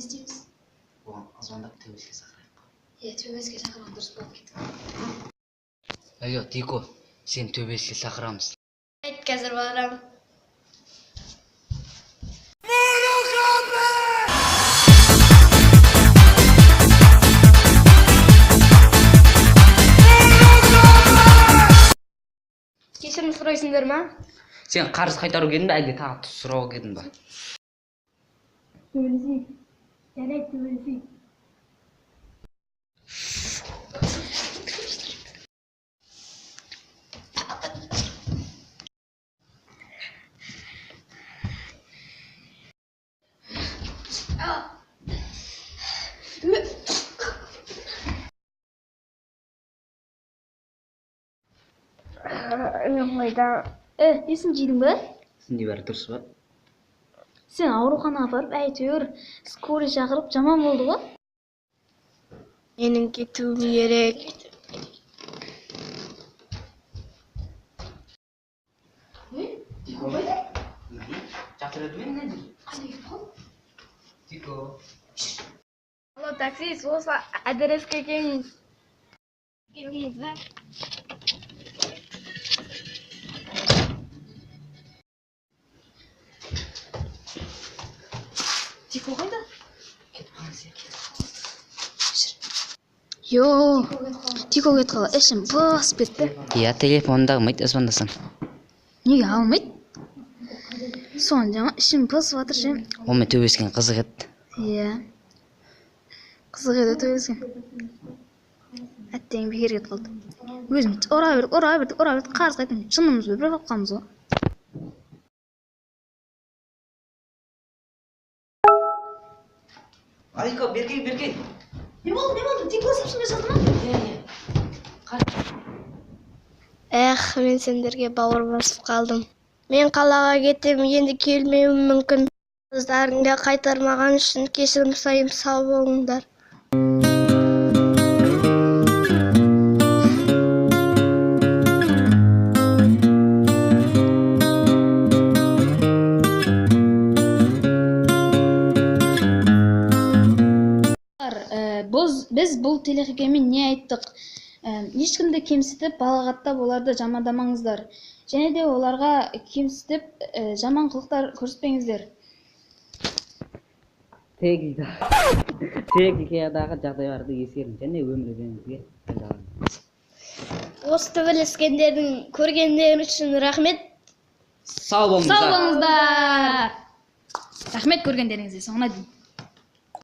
істейміз? Оған звондап төбеске шақырайық. Төбеске шақырған дұрыс болып кетті. Алло, Тико, сен төбеске шақырамыз. Айт, қазір барам. Кешірім сұрайсыңдар ма? Сен қарыз қайтару келдің бе, әлде тағы тұз сұрауға келдің бе? Төбелесейік. Жарайды, төбелесейік. Есін жейдің бе? Сенде бәрі дұрыс ба? Сен ауруханаға барып, әйтеуір скорый шақырып жаман болды ғой? Менің кетуім керек. Тико қайда? Шақырады мен не дейді? Тико. Алло, таксист, осы адреске келіңіз. Келіңіз бе? Тико қайда? Кетіп қалған сияқты. Тико кетіп қалды. Ішім басып кетті. Иә, телефонда алмайды, звондасам. Неге алмайды? Соны жаңа ішім басып жатыр ше. Онымен төбескен қызық еді. Иә. Қызық еді төбелескен. Әттең бекер кетіп қалды. Өзім ұра бердік, қарыз қайтын. Шынымызбен бір қалқамыз ғой. Алико, бергей. Не болды? Тек өсіпсің бе жатыр ма? Мен сендерге бауыр басып қалдым. Мен қалаға кетем, енді келмеуім мүмкін. Қыздарыңды қайтармаған үшін кешірім сұраймын, сау болыңдар. Біз бұл телехикаямен не айттық? Ешкімді кемсітіп, балағаттап оларды жамандамаңыздар. Және де оларға кемсітіп, жаман қылықтар көрсетпеңіздер. Телехикаядағы жағдайларды ескеріңіз және өміріңізге пайдаланыңыз. Осы төбелескендердің көргендері үшін рахмет. Сау болыңыздар. Рахмет көргендеріңізге, соңына дейін.